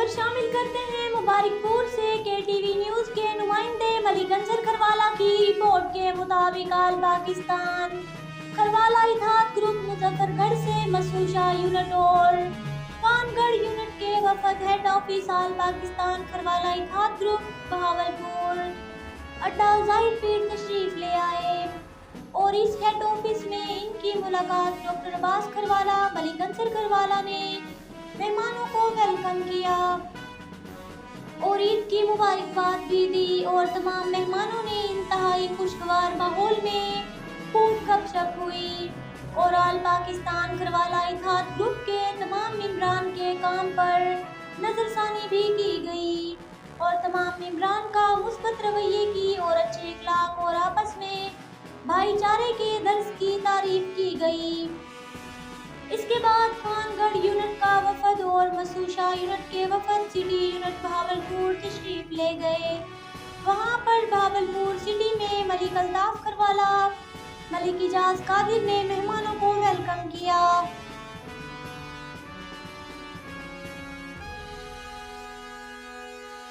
शामिल करते हैं मुबारकपुर से केटीवी न्यूज़ के नुमाइंदे मलिक अंसर खरवाला की रिपोर्ट के मुताबिक आल पाकिस्तान खरवाला इत्तेहाद ग्रुप मुजफ्फरगढ़ से मसूशा यूनिट और पानगढ़ यूनिट के वफद हेड ऑफिस आल पाकिस्तान खरवाला इत्तेहाद ग्रुप बहावलपुर अड्डा ज़ाहिर पीर तशरीफ ले आए और इस हेड ऑफिस में इनकी मुलाकात डॉक्टर अब्बास खरवाला मलिक अंसर खरवाला ने मेहमानों को वेलकम किया और ईद की मुबारकबाद भी दी और तमाम मेहमानों ने इंतहाई खुशगवार माहौल में खूब गपशप हुई और आल पाकिस्तान खरवाला इत्तेहाद ग्रुप के तमाम मेंबरान के काम पर नजरसानी भी की गई और तमाम मेंबरान का मुस्बत रवैये की और अच्छे इखलाक और आपस में भाईचारे के दर्ज की तारीफ की गई। इसके बाद पानगढ़ यूनिट का वफद और मसूशा यूनिट के वफद सिटी यूनिट बहावलपुर तशरीफ ले गए। वहां पर बहावलपुर सिटी में मलिक अल्ताफ खरवाला मलिक इजाज कादिर ने मेहमानों को